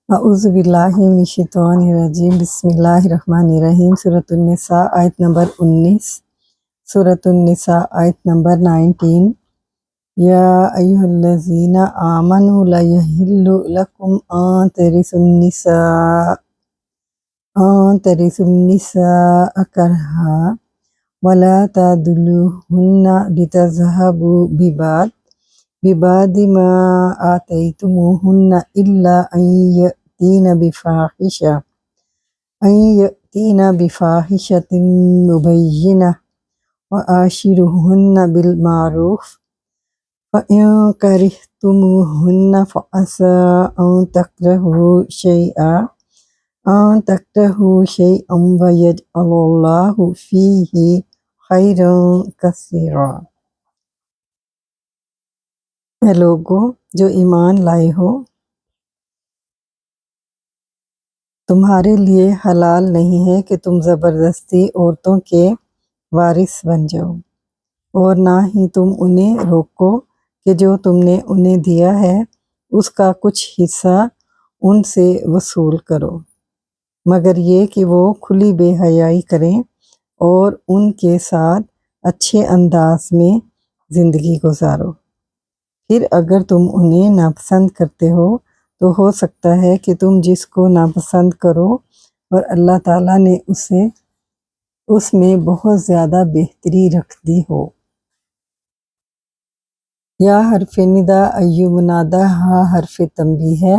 اعوذ باللہ من الشیطان الرجیم بسم اللہ الرحمن الرحیم سورۃ النساء آیت نمبر 19۔ سورۃ النساء آیت نمبر 19۔ یا ایھا الذین آمنوا لا یحل لکم ان ترثوا النساء کرہا ولا تعضلوہن لتذہبوا ببعض ما آتیتموہن الا ان یأتین بفاحشۃ مبینہ وعاشروہن بالمعروف فإن کرہتموہن فعسى أن تکرہوا شیئا ویجعل اللہ فیہ خیرا کثیرا۔ اے لوگو جو ایمان لائے ہو، تمہارے لیے حلال نہیں ہے کہ تم زبردستی عورتوں کے وارث بن جاؤ، اور نہ ہی تم انہیں روکو کہ جو تم نے انہیں دیا ہے اس کا کچھ حصہ ان سے وصول کرو، مگر یہ کہ وہ کھلی بے حیائی کریں اور ان کے ساتھ اچھے انداز میں زندگی گزارو۔ پھر اگر تم انہیں ناپسند کرتے ہو تو ہو سکتا ہے کہ تم جس کو ناپسند کرو اور اللہ تعالیٰ نے اس میں بہت زیادہ بہتری رکھ دی ہو۔ یا حرف ندا ایو منادہ ہا حرف تنبیہ ہے۔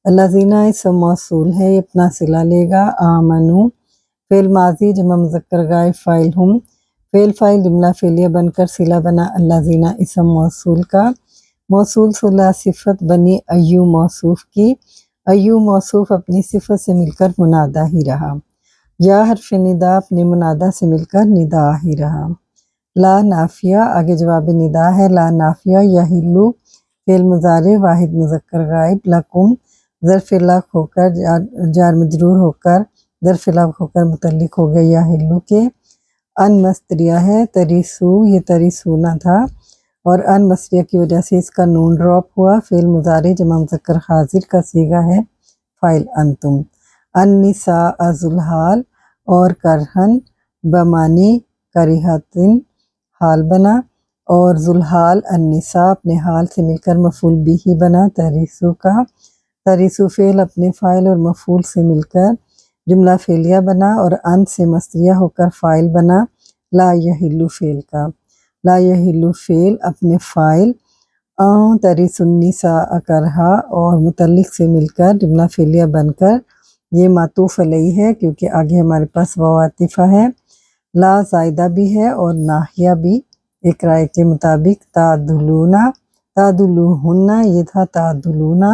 الذین اسم موصول ہے، یہ اپنا صلہ لے گا۔ آمنو فعل ماضی جمع مذکر غائب فاعل ہم، فعل فاعل جملہ فعلیہ بن کر صلہ بنا الذین اسم موصول کا، موصول صلہ صفت بنی ایو موصوف کی، ایو موصوف اپنی صفت سے مل کر منادہ ہی رہا، یا حرف ندا اپنے منادہ سے مل کر ندا ہی رہا۔ لا نافیہ آگے جواب ندا ہے، لا نافیہ یحلو فعل مضارع واحد مذکر غائب، لکم ظرف لک ہو کر جار مجرور ہو کر ظرف لک ہو کر متعلق ہو گیا یحلو کے۔ ان مصدریہ ہے، تریسو یہ تریسونا تھا اور ان مصدریہ کی وجہ سے اس کا نون ڈراپ ہوا، فعل مضارع جمع مذکر حاضر کا صیغہ ہے فاعل انتم۔ النساء ذوالحال اور کرہن بمانی کرہتن حال بنا، اور ذوالحال النساء اپنے حال سے مل کر مفعول بھی بنا تریسو کا، تریسو فعل اپنے فاعل اور مفعول سے مل کر جملہ فعلیہ بنا اور ان سے مصدریہ ہو کر فاعل بنا لا یحلو فعل کا، لا یحلو فعل اپنے فاعل ان ترث النساء کرہا اور متعلق سے مل کر جملہ فعلیہ بن کر یہ معطوف علیہ ہے کیونکہ آگے ہمارے پاس واو عاطفہ ہے، لا زائدہ بھی ہے اور ناہیہ بھی، ایک رائے کے مطابق تعدلوہن یہ تھا تعدلونا،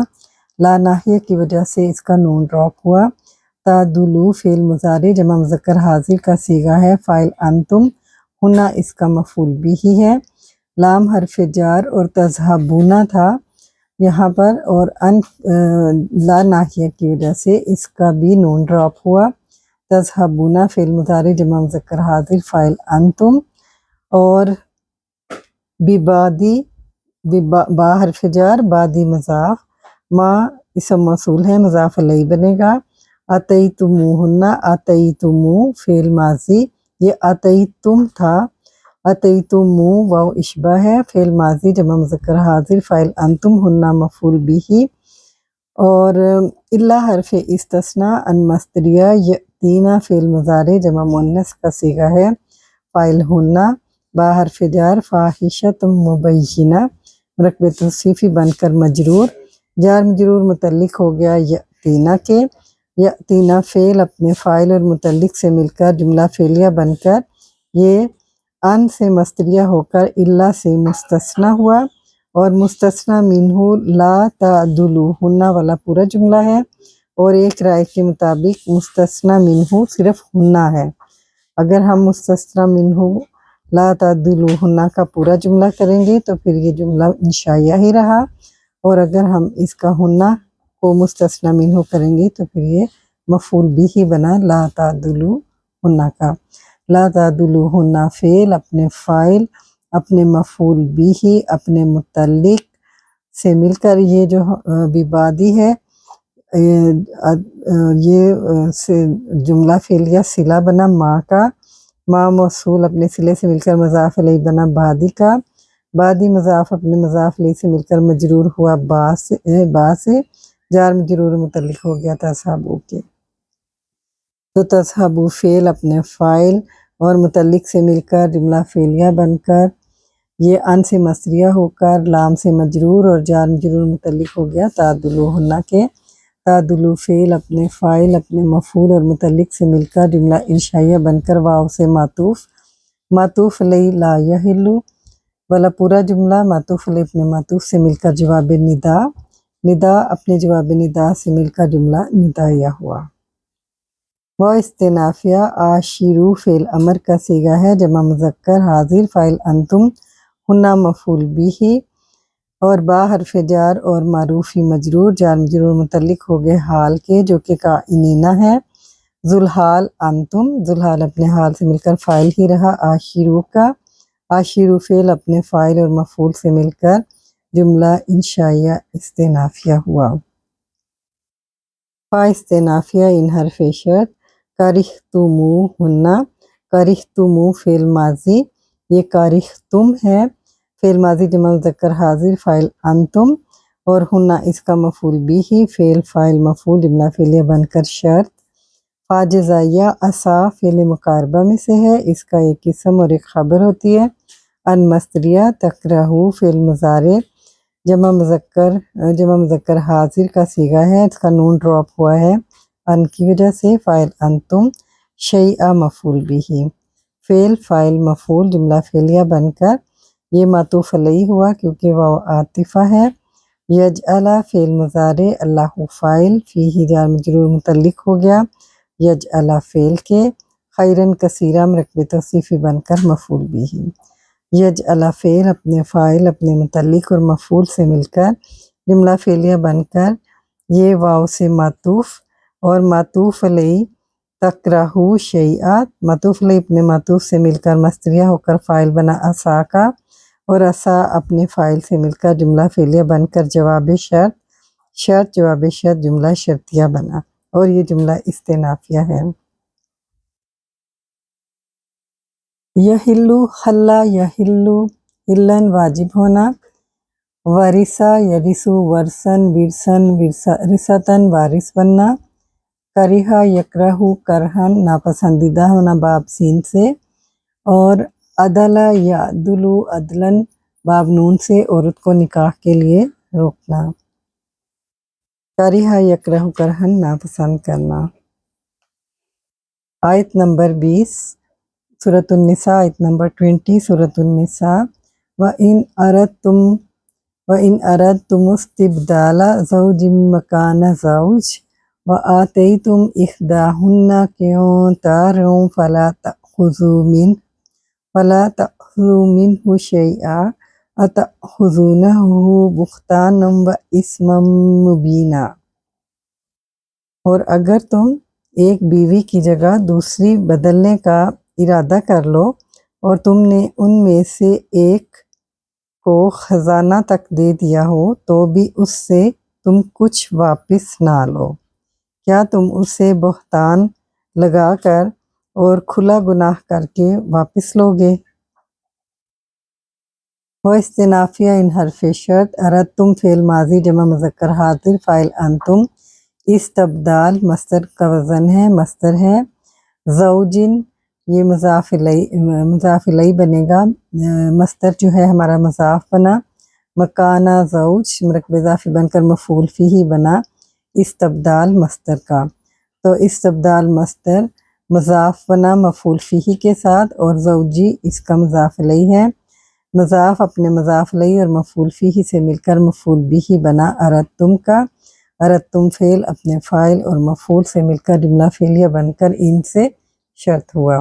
لا ناہیہ کی وجہ سے اس کا نون ڈراپ ہوا، تعدلو فعل مضارع جمع مذکر حاضر کا صیغہ ہے فاعل انتم، ہنا اس کا مفعول بھی ہے، لام حرف جار اور تذہبونا تھا یہاں پر، اور لا ناہیہ کی وجہ سے اس کا بھی نون ڈراپ ہوا، تذہبونا فعل مضارع جمع مذکر حاضر فاعل انتم، اور ببادی با حرف جار بادی مضاف، ما اسم موصول ہے مضاف علیہ بنے گا، آتیتموہن آتیتمو فعل ماضی یہ آتیتم تھا، آتیتمو واو اشبہ ہے، فعل ماضی جمع مذکر حاضر فاعل انتم، ہنہ مفعول بھی، اور الا حرف استثناء ان مصدریہ یأتینا فعل مضارع جمع مؤنث کا صیغہ ہے فاعل ہنہ، با حرف جار فاحشۃ مبینہ مرکب توصیفی بن کر مجرور، جار مجرور متعلق ہو گیا یأتینا کے، یأتینا فعل اپنے فاعل اور متعلق سے مل کر جملہ فعلیہ بن کر یہ ان سے مصدریہ ہو کر الا سے مستثنی ہوا، اور مستثنی منہ لا تعضلوہن والا پورا جملہ ہے، اور ایک رائے کے مطابق مستثنی منہ صرف ہنہ ہے، اگر ہم مستثنی منہ لا تعضلوہن کا پورا جملہ کریں گے تو پھر یہ جملہ انشائیہ ہی رہا، اور اگر ہم اس کا ہنہ کو مستثنی منہ کریں گے تو پھر یہ مفعول بھی بنا لا تعضلوہن کا، لا تعضلوہن فعل اپنے فاعل اپنے مفعول بھی اپنے متعلق سے مل کر یہ جو ببادی ہے جملہ فعلیہ صلہ بنا ما کا، ما موصول اپنے صلے سے مل کر مضاف الیہ بنا بادی کا، بادی مضاف اپنے مضاف الیہ سے مل کر مجرور ہوا با سے، جار مجرور متعلق ہو گیا تصحبو کے۔ تو تصحبو فعل اپنے فاعل اور متعلق سے مل کر جملہ فعلیہ بن کر یہ ان سے مصدریہ ہو کر لام سے مجرور اور جار مجرور متعلق ہو گیا تعدلوہن کے۔ تعدلو فعل اپنے فاعل اپنے مفعول اور متعلق سے مل کر جملہ انشائیہ بن کر واو سے معطوف علیہ لا یحلو والا پورا جملہ معطوف علیہ اپنے معطوف سے مل کر جواب ندا اپنے جواب ندا سے مل کر جملہ ندائیہ ہوا۔ و استنافیہ آشیرو فعل امر کا صیغہ ہے، جمع مذکر حاضر فاعل انتم، ہنہ مفعول بھی اور با حرف جار اور معروفی مجرور، جار مجرور متعلق ہو گئے حال کے جو کہ کائنینہ ہے۔ ذوالحال انتم، ذوالحال اپنے حال سے مل کر فاعل ہی رہا آشیرو کا، آشیرو فعل اپنے فاعل اور مفعول سے مل کر جملہ انشائیہ استنافیہ ہوا۔ فا استنافیہ ان حرف شرط کرہتموہن، کرہتمو فعل ماضی، یہ کرہتم ہے فعل ماضی جمع مذکر حاضر فاعل انتم اور ہنہ اس کا مفعول بھی فعل فاعل مفعول جملہ فعلیہ بن کر شرط۔ فا جزائیہ عصا فعل مقاربہ میں سے ہے، اس کا ایک اسم اور ایک خبر ہوتی ہے۔ ان مصدریہ تکرہو فعل مضارع جمع مذکر حاضر کا صیغہ ہے، اس کا نون ڈراپ ہوا ہے ان کی وجہ سے، فاعل انتم، شیئا مفعول بھی، فعل فاعل مفعول جملہ فعلیہ بن کر یہ معطوف علیہ ہوا کیونکہ واو عاطفہ ہے۔ یجعل فعل مضارع اللہ فاعل، فیہ جار مجرور متعلق ہو گیا یجعل فعل کے، خیرن کثیرہ مرکب توصیفی بن کر مفعول بھی، یجعل فعل اپنے فاعل اپنے متعلق اور مفعول سے مل کر جملہ فعلیہ بن کر یہ واو سے معطوف اور معطوف علیہ تکرہو شیئا، معطوف علیہ اپنے معطوف سے مل کر مصدریہ ہو کر فاعل بنا عصا کا اور عصا اپنے فاعل سے مل کر جملہ فعلیہ بن کر جواب شرط جواب شرط جملہ شرطیہ بنا اور یہ جملہ استنافیہ ہے۔ یحلو حلا یحلو حلن واجب ہونا، ورثہ یرثو ورثن ورثن رثتاً وارث بننا، کرہا یکرہو کرہن ناپسندیدہ ہونا باب سین سے، اور عدلا یعدلو عدلاً باب نون سے عورت کو نکاح کے لیے روکنا۔ کرہا یکرہو کرہن ناپسند کرنا۔ آیت نمبر 20 سورۃ النساء، آیت نمبر 20 سورۃ النساء۔ وَإِنْ أَرَدْتُمُ اسْتِبْدَالَ زَوْجٍ مَّكَانَ زَوْجٍ وَآتَيْتُمْ إِحْدَاهُنَّ قِنطَارًا فَلَا تَأْخُذُوا مِنْهُ شَيْئًا أَتَأْخُذُونَهُ بُهْتَانًا وَإِثْمًا مُّبِينًا۔ اور اگر تم ایک بیوی کی جگہ دوسری بدلنے کا ارادہ کر لو اور تم نے ان میں سے ایک کو خزانہ تک دے دیا ہو تو بھی اس سے تم کچھ واپس نہ لو، کیا تم اسے بہتان لگا کر اور کھلا گناہ کر کے واپس لوگے؟ و استنافیہ ان حرف شرط اردتم فعل ماضی جمع مذکر حاضر فاعل انتم، استبدال مصدر کا وزن ہے مصدر ہے، زوجن یہ مضاف الیہ بنے گا، مصدر جو ہے ہمارا مضاف بنا، مکانہ زوج مرکب اضافی بن کر مفعول فیہ بنا استبدال مصدر کا، تو استبدال مصدر مضاف بنا مفعول فیہ کے ساتھ اور زوجی اس کا مضاف الیہ ہے، مضاف اپنے مضاف الیہ اور مفعول فیہ سے مل کر مفعول بھی بنا اردتم کا، اردتم فعل اپنے فاعل اور مفعول سے مل کر جملہ فعلیہ بن کر ان سے شرط ہوا۔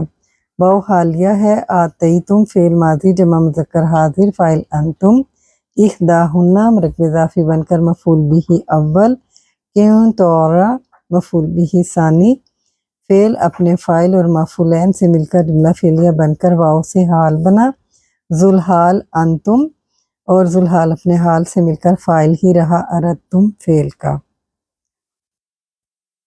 واو حالیہ ہے، آتیتم فعل ماضی جمع مذکر حاضر فاعل انتم، احداہن مرکب اضافی بن کر مفعول بھی اول، قنطارا مفعول بھی ثانی، فعل اپنے فاعل اور مفعولین سے مل کر جملہ فعلیہ بن کر واو سے حال بنا، ذوالحال انتم اور ذوالحال اپنے حال سے مل کر فاعل ہی رہا اردتم فعل کا۔